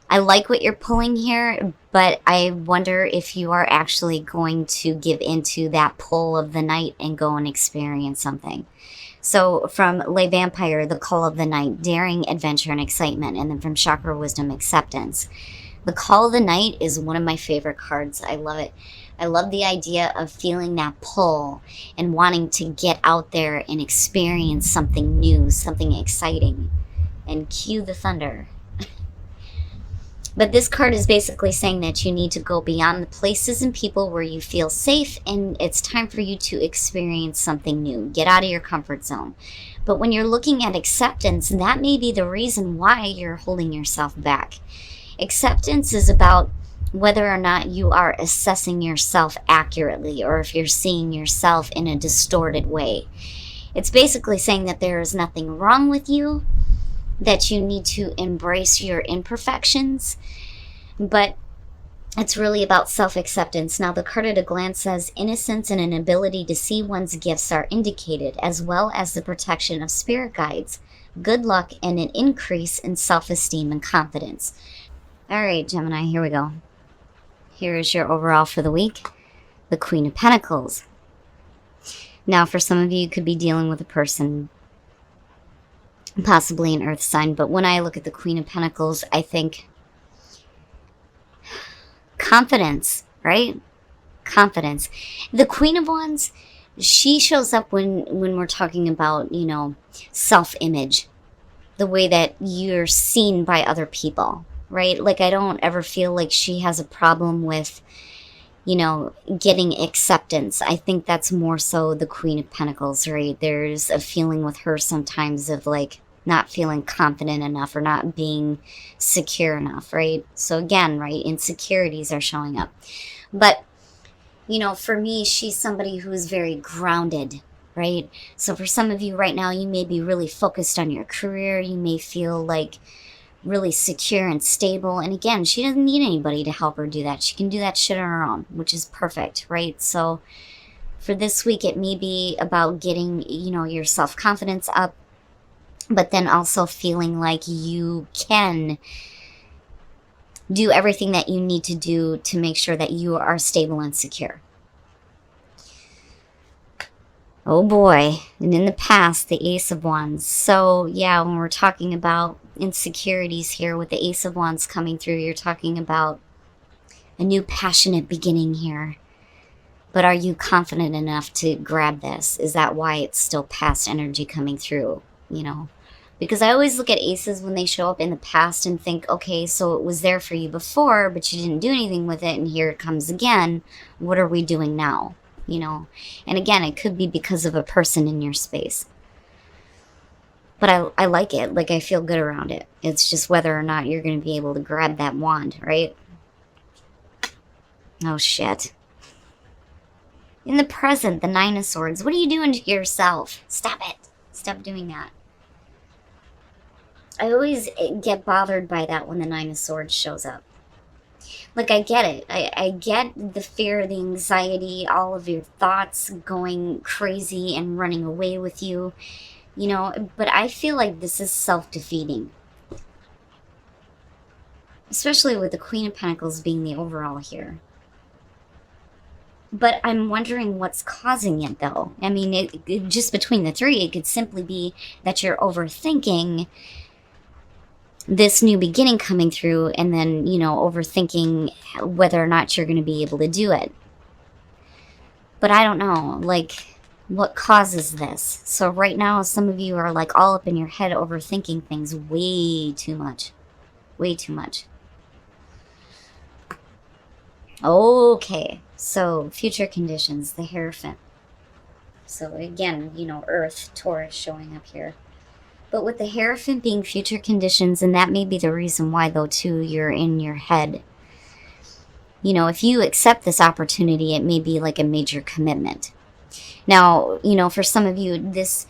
I like what you're pulling here, but I wonder if you are actually going to give into that pull of the night and go and experience something. So from Le Vampire, the call of the night, daring, adventure, and excitement. And then from Chakra Wisdom, acceptance. The call of the night is one of my favorite cards. I love it. I love the idea of feeling that pull and wanting to get out there and experience something new, something exciting. And cue the thunder. But this card is basically saying that you need to go beyond the places and people where you feel safe, and it's time for you to experience something new. Get out of your comfort zone. But when you're looking at acceptance, that may be the reason why you're holding yourself back. Acceptance is about whether or not you are assessing yourself accurately or if you're seeing yourself in a distorted way. It's basically saying that there is nothing wrong with you, that you need to embrace your imperfections, but it's really about self-acceptance. Now, the card at a glance says innocence and an ability to see one's gifts are indicated, as well as the protection of spirit guides, good luck, and an increase in self-esteem and confidence. All right, Gemini, here we go. Here is your overall for the week. The Queen of Pentacles. Now, for some of you, you could be dealing with a person, possibly an earth sign, but when I look at the Queen of Pentacles, I think confidence, right? Confidence. The Queen of Wands, she shows up when we're talking about, self-image, the way that you're seen by other people, right? Like, I don't ever feel like she has a problem with, getting acceptance. I think that's more so the Queen of Pentacles, right? There's a feeling with her sometimes of like not feeling confident enough or not being secure enough, right? So again, right, insecurities are showing up. But, for me, she's somebody who is very grounded, right? So for some of you right now, you may be really focused on your career. You may feel like really secure and stable. And again, she doesn't need anybody to help her do that. She can do that shit on her own, which is perfect, right? So for this week, it may be about getting, your self-confidence up, but then also feeling like you can do everything that you need to do to make sure that you are stable and secure. Oh boy. And in the past, the Ace of Wands. So yeah, when we're talking about insecurities here with the Ace of Wands coming through, you're talking about a new passionate beginning here. But are you confident enough to grab this? Is that why it's still past energy coming through, Because I always look at aces when they show up in the past and think, okay, so it was there for you before, but you didn't do anything with it, and here it comes again. What are we doing now? And again, it could be because of a person in your space. But I like it. Like, I feel good around it. It's just whether or not you're going to be able to grab that wand, right? Oh, shit. In the present, the Nine of Swords. What are you doing to yourself? Stop it. Stop doing that. I always get bothered by that when the Nine of Swords shows up. Like, I get it. I get the fear, the anxiety, all of your thoughts going crazy and running away with you, but I feel like this is self-defeating. Especially with the Queen of Pentacles being the overall here. But I'm wondering what's causing it, though. I mean, just between the three, it could simply be that you're overthinking this new beginning coming through, and then, overthinking whether or not you're going to be able to do it. But I don't know, like, what causes this? So right now, some of you are like all up in your head overthinking things way too much. Way too much. Okay, so future conditions, the Hierophant. So again, Earth, Taurus showing up here. But with the Hierophant being future conditions, and that may be the reason why, though, too, you're in your head. If you accept this opportunity, it may be like a major commitment. Now, for some of you, this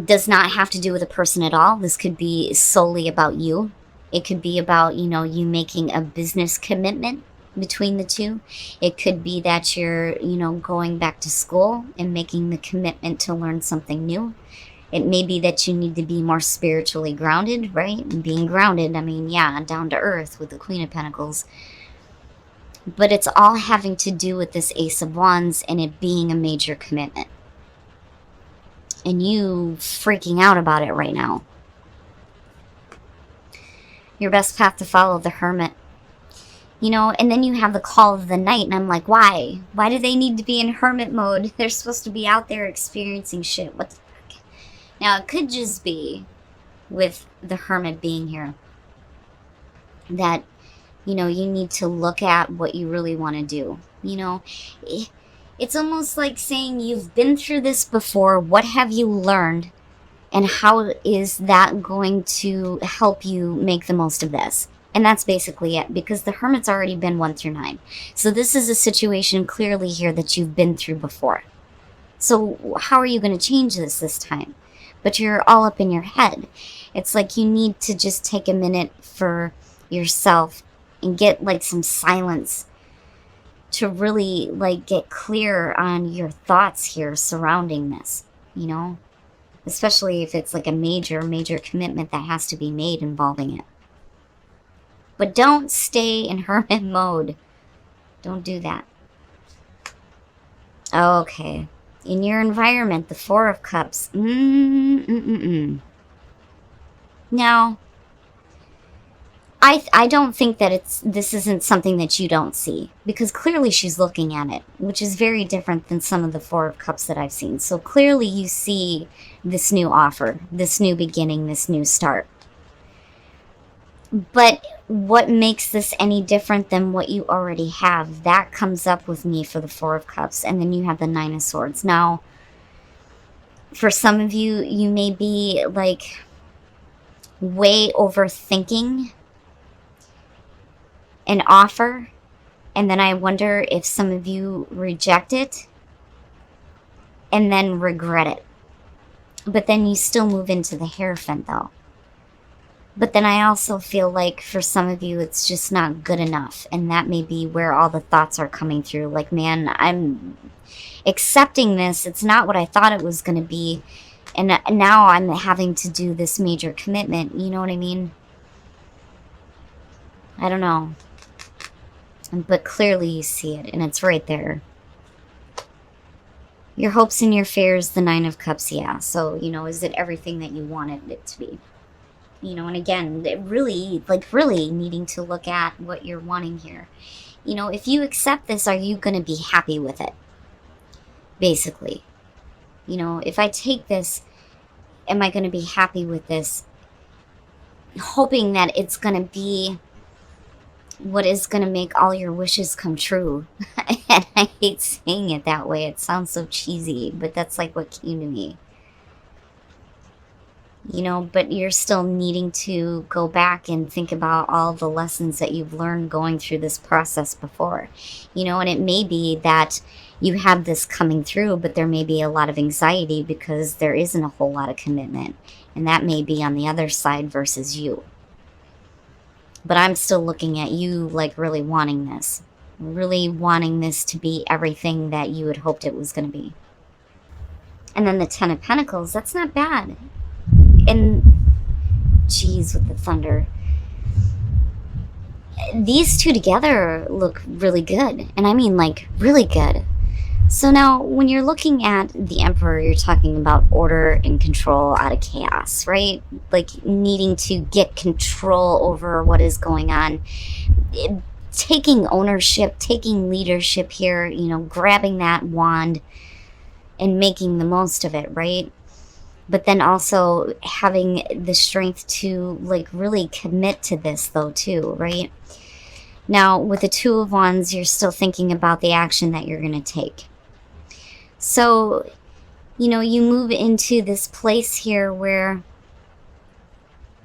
does not have to do with a person at all. This could be solely about you. It could be about, you making a business commitment between the two. It could be that you're, going back to school and making the commitment to learn something new. It may be that you need to be more spiritually grounded, right? And being grounded, I mean, yeah, down to earth with the Queen of Pentacles. But it's all having to do with this Ace of Wands and it being a major commitment. And you freaking out about it right now. Your best path to follow, the Hermit. You know, and then you have the Call of the Night, and I'm like, why? Why do they need to be in hermit mode? They're supposed to be out there experiencing shit. What the fuck? Now, it could just be with the Hermit being here that, you know, you need to look at what you really want to do. You know, it's almost like saying you've been through this before. What have you learned? And how is that going to help you make the most of this? And that's basically it, because the Hermit's already been 1 through 9. So this is a situation clearly here that you've been through before. So how are you going to change this time? But you're all up in your head. It's like you need to just take a minute for yourself and get like some silence to really like get clear on your thoughts here surrounding this, you know? Especially if it's like a major commitment that has to be made involving it. But don't stay in hermit mode. Don't do that. Okay. In your environment, the Four of Cups. Now, I don't think that this isn't something that you don't see. Because clearly she's looking at it. Which is very different than some of the Four of Cups that I've seen. So clearly you see this new offer. This new beginning. This new start. But what makes this any different than what you already have? That comes up with me for the Four of Cups. And then you have the Nine of Swords. Now, for some of you, you may be like way overthinking an offer. And then I wonder if some of you reject it and then regret it. But then you still move into the Hierophant though. But then I also feel like for some of you, it's just not good enough. And that may be where all the thoughts are coming through. Like, man, I'm accepting this. It's not what I thought it was going to be. And now I'm having to do this major commitment. You know what I mean? I don't know. But clearly you see it. And it's right there. Your hopes and your fears, the Nine of Cups, yeah. So, you know, is it everything that you wanted it to be? You know, and again, really needing to look at what you're wanting here. You know, if you accept this, are you going to be happy with it? Basically. You know, if I take this, am I going to be happy with this? Hoping that it's going to be what is going to make all your wishes come true. And I hate saying it that way. It sounds so cheesy, but that's like what came to me. You know, but you're still needing to go back and think about all the lessons that you've learned going through this process before. You know, and it may be that you have this coming through, but there may be a lot of anxiety because there isn't a whole lot of commitment. And that may be on the other side versus you. But I'm still looking at you like really wanting this. Really wanting this to be everything that you had hoped it was going to be. And then the Ten of Pentacles, that's not bad. And, geez, with the thunder. These two together look really good. And I mean, like, really good. So now, when you're looking at the Emperor, you're talking about order and control out of chaos, right? Like, needing to get control over what is going on. Taking ownership, taking leadership here, you know, grabbing that wand and making the most of it, right? But then also having the strength to like really commit to this though too, right? Now with the Two of Wands, you're still thinking about the action that you're going to take. So, you know, you move into this place here where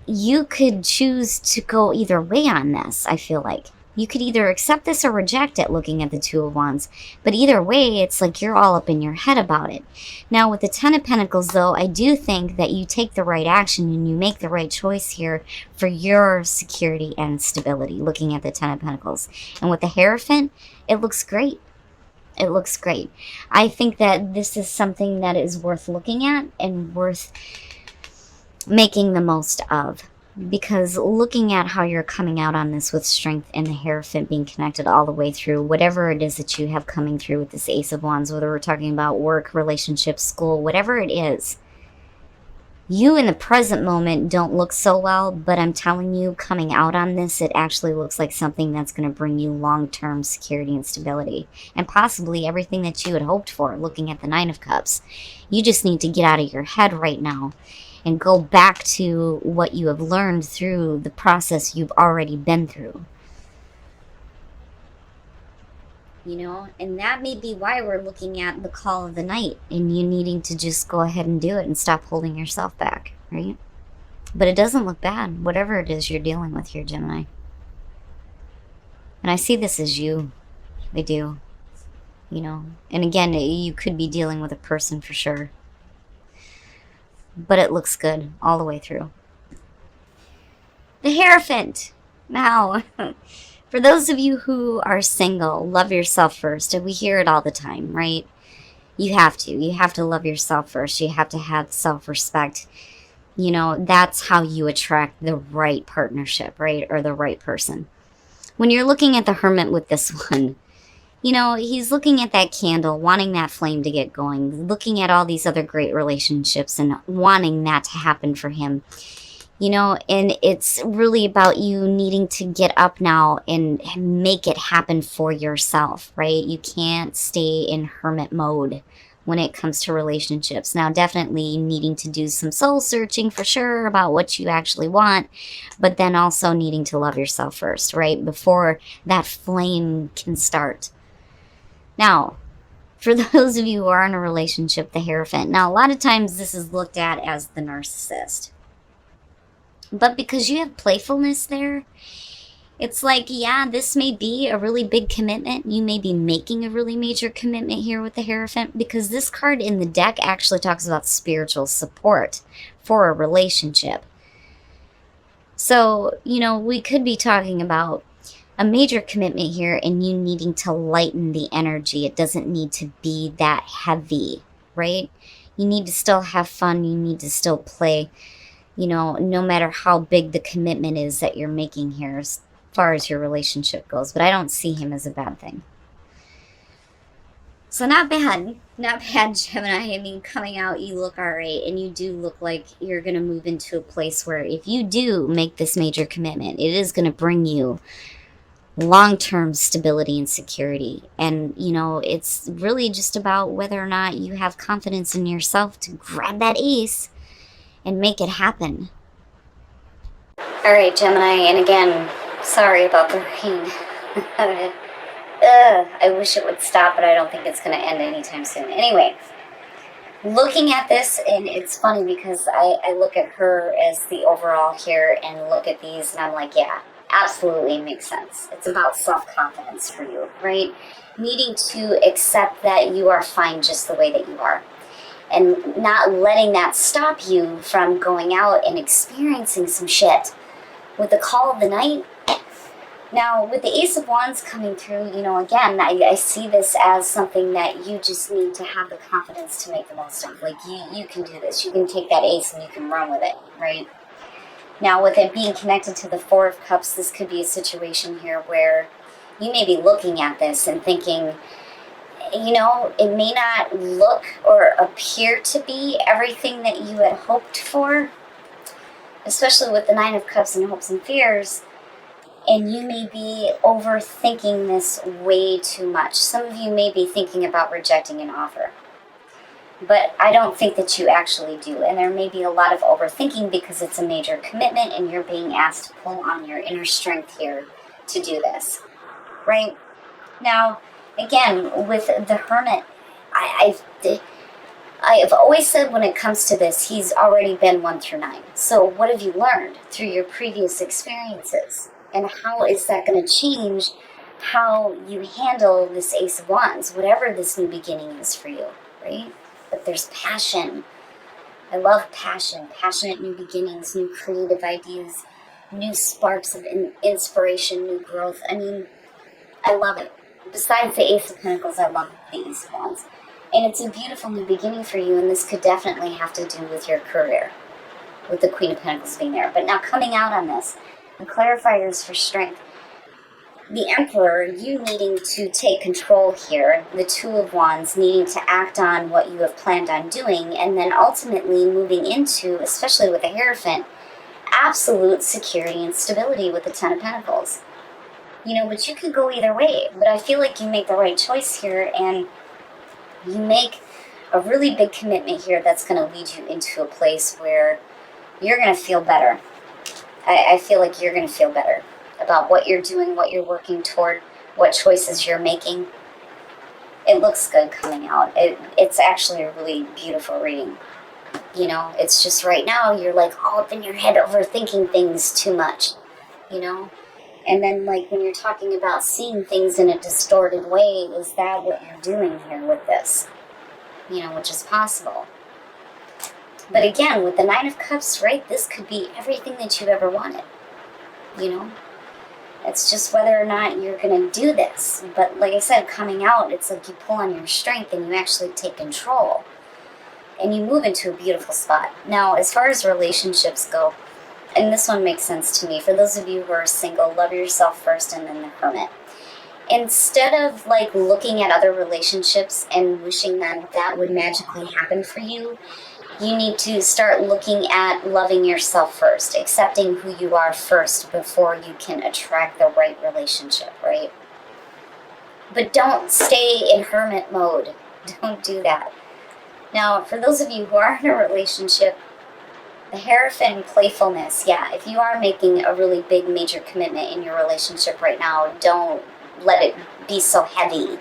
you could choose to go either way on this, I feel like. You could either accept this or reject it looking at the Two of Wands. But either way, it's like you're all up in your head about it. Now, with the Ten of Pentacles, though, I do think that you take the right action and you make the right choice here for your security and stability, looking at the Ten of Pentacles. And with the Hierophant, it looks great. It looks great. I think that this is something that is worth looking at and worth making the most of. Because looking at how you're coming out on this with strength and the Hierophant being connected all the way through, whatever it is that you have coming through with this Ace of Wands, whether we're talking about work, relationships, school, whatever it is, you in the present moment don't look so well, but I'm telling you, coming out on this, it actually looks like something that's going to bring you long-term security and stability, and possibly everything that you had hoped for, looking at the Nine of Cups. You just need to get out of your head right now and go back to what you have learned through the process you've already been through. You know, and that may be why we're looking at the call of the night and you needing to just go ahead and do it and stop holding yourself back, right? But it doesn't look bad, whatever it is you're dealing with here, Gemini. And I see this as you. I do. You know, and again, you could be dealing with a person for sure. But it looks good all the way through. The Hierophant. Now, for those of you who are single, love yourself first. And we hear it all the time, right? You have to. You have to love yourself first. You have to have self-respect. You know, that's how you attract the right partnership, right? Or the right person. When you're looking at the Hermit with this one, you know, he's looking at that candle, wanting that flame to get going, looking at all these other great relationships and wanting that to happen for him. You know, and it's really about you needing to get up now and make it happen for yourself, right? You can't stay in hermit mode when it comes to relationships. Now, definitely needing to do some soul searching for sure about what you actually want, but then also needing to love yourself first, right? Before that flame can start. Now, for those of you who are in a relationship, the Hierophant. Now, a lot of times this is looked at as the narcissist. But because you have playfulness there, it's like, yeah, this may be a really big commitment. You may be making a really major commitment here with the Hierophant, because this card in the deck actually talks about spiritual support for a relationship. So, you know, we could be talking about a major commitment here and you needing to lighten the energy. It doesn't need to be that heavy, right? You need to still have fun. You need to still play. You know, no matter how big the commitment is that you're making here as far as your relationship goes. But I don't see him as a bad thing. So not bad. Not bad, Gemini. I mean, coming out, you look all right. And you do look like you're going to move into a place where if you do make this major commitment, it is going to bring you long-term stability and security. And, you know, it's really just about whether or not you have confidence in yourself to grab that ace and make it happen. All right, Gemini, and again, sorry about the rain. I wish it would stop, but I don't think it's going to end anytime soon. Anyway, looking at this, and it's funny because I look at her as the overall here and look at these, and I'm like, yeah, absolutely makes sense. It's about self-confidence for you, right? Needing to accept that you are fine just the way that you are. And not letting that stop you from going out and experiencing some shit. With the call of the night, now with the Ace of Wands coming through, you know, again, I see this as something that you just need to have the confidence to make the most of. Like, you can do this. You can take that ace and you can run with it, right? Now, with it being connected to the Four of Cups, this could be a situation here where you may be looking at this and thinking, you know, it may not look or appear to be everything that you had hoped for, especially with the Nine of Cups and hopes and fears, and you may be overthinking this way too much. Some of you may be thinking about rejecting an offer, but I don't think that you actually do, and there may be a lot of overthinking because it's a major commitment and you're being asked to pull on your inner strength here to do this, right? Now, again, with the Hermit, I have always said when it comes to this, he's already been 1 through 9. So what have you learned through your previous experiences? And how is that going to change how you handle this Ace of Wands, whatever this new beginning is for you, right? But there's passion. I love passion, passionate new beginnings, new creative ideas, new sparks of inspiration, new growth. I mean, I love it. Besides the Ace of Pentacles, I love the Ace of Wands. And it's a beautiful new beginning for you, and this could definitely have to do with your career, with the Queen of Pentacles being there. But now coming out on this, the clarifiers for strength. The Emperor, you needing to take control here, the Two of Wands needing to act on what you have planned on doing, and then ultimately moving into, especially with the Hierophant, absolute security and stability with the Ten of Pentacles. But you could go either way. But I feel like you make the right choice here, and you make a really big commitment here that's going to lead you into a place where you're going to feel better. I feel like you're going to feel better about what you're doing, what you're working toward, what choices you're making. It looks good coming out. It's actually a really beautiful reading. It's just right now you're like all up in your head overthinking things too much, And then like when you're talking about seeing things in a distorted way, is that what you're doing here with this? Which is possible. But again, with the Nine of Cups, right, this could be everything that you've ever wanted, It's just whether or not you're going to do this. But like I said, coming out, it's like you pull on your strength and you actually take control. And you move into a beautiful spot. Now, as far as relationships go, and this one makes sense to me, for those of you who are single, love yourself first and then the Hermit. Instead of like looking at other relationships and wishing that that would magically happen for you, you need to start looking at loving yourself first, accepting who you are first before you can attract the right relationship, right? But don't stay in hermit mode. Don't do that. Now, for those of you who are in a relationship, the Hierophant and playfulness, yeah, if you are making a really big major commitment in your relationship right now, don't let it be so heavy.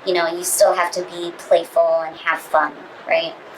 You still have to be playful and have fun, right?